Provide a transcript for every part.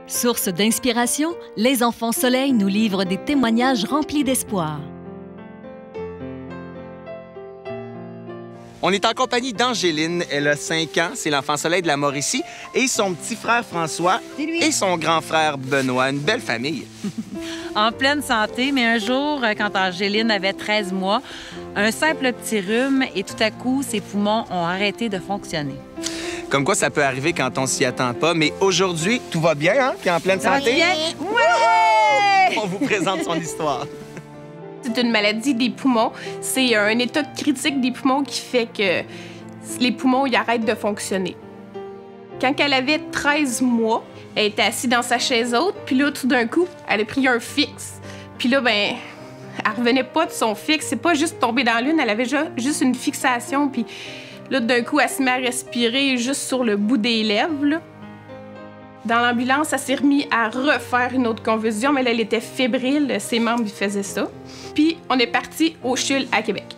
Source d'inspiration, les enfants soleil nous livrent des témoignages remplis d'espoir. On est en compagnie d'Angéline. Elle a 5 ans, c'est l'enfant soleil de la Mauricie, et son petit frère François et son grand frère Benoît. Une belle famille. En pleine santé, mais un jour, quand Angéline avait 13 mois, un simple petit rhume et tout à coup, ses poumons ont arrêté de fonctionner. Comme quoi, ça peut arriver quand on s'y attend pas, mais aujourd'hui, tout va bien, hein? Puis en pleine santé. Ouais! On vous présente son histoire. C'est une maladie des poumons. C'est un état critique des poumons qui fait que les poumons ils arrêtent de fonctionner. Quand elle avait 13 mois, elle était assise dans sa chaise haute, puis là, tout d'un coup, elle a pris un fixe. Puis là, ben, elle revenait pas de son fixe. C'est pas juste tombé dans l'une, elle avait juste une fixation, puis là, d'un coup, elle se met à respirer juste sur le bout des lèvres, là. Dans l'ambulance, elle s'est remise à refaire une autre convulsion, mais là, elle était fébrile, ses membres lui faisaient ça. Puis, on est parti au CHUL à Québec.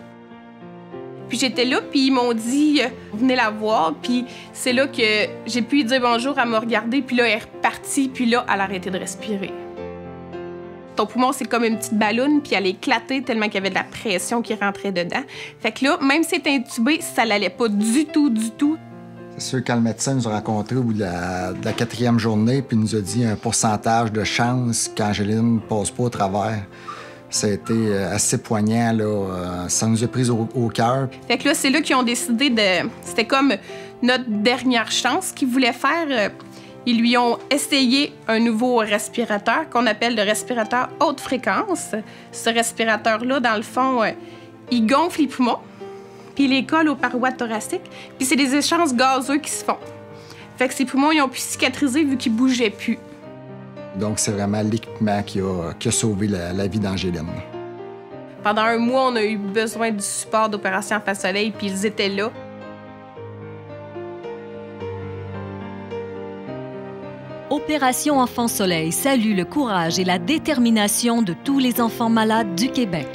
Puis j'étais là, puis ils m'ont dit « Venez la voir », puis c'est là que j'ai pu lui dire bonjour, elle m'a regardé, puis là, elle est repartie, puis là, elle a arrêté de respirer. Ton poumon, c'est comme une petite balloune, puis elle a éclaté tellement qu'il y avait de la pression qui rentrait dedans. Fait que là, même si c'était intubé, ça l'allait pas du tout, du tout. C'est sûr, quand le médecin nous a rencontrés au bout de la 4e journée, puis il nous a dit un pourcentage de chance qu'Angéline ne passe pas au travers, ça a été assez poignant, là. Ça nous a pris au cœur. Fait que là, c'est là qu'ils ont décidé de... C'était comme notre dernière chance qu'ils voulaient faire. Ils lui ont essayé un nouveau respirateur qu'on appelle le respirateur haute fréquence. Ce respirateur-là, dans le fond, il gonfle les poumons, puis il les colle aux parois thoraciques, puis c'est des échanges gazeux qui se font. Fait que ses poumons, ils ont pu cicatriser vu qu'ils bougeaient plus. Donc, c'est vraiment l'équipement qui a sauvé la vie d'Angéline. Pendant un mois, on a eu besoin du support d'Opération Enfant Soleil, puis ils étaient là. Opération Enfant Soleil salue le courage et la détermination de tous les enfants malades du Québec.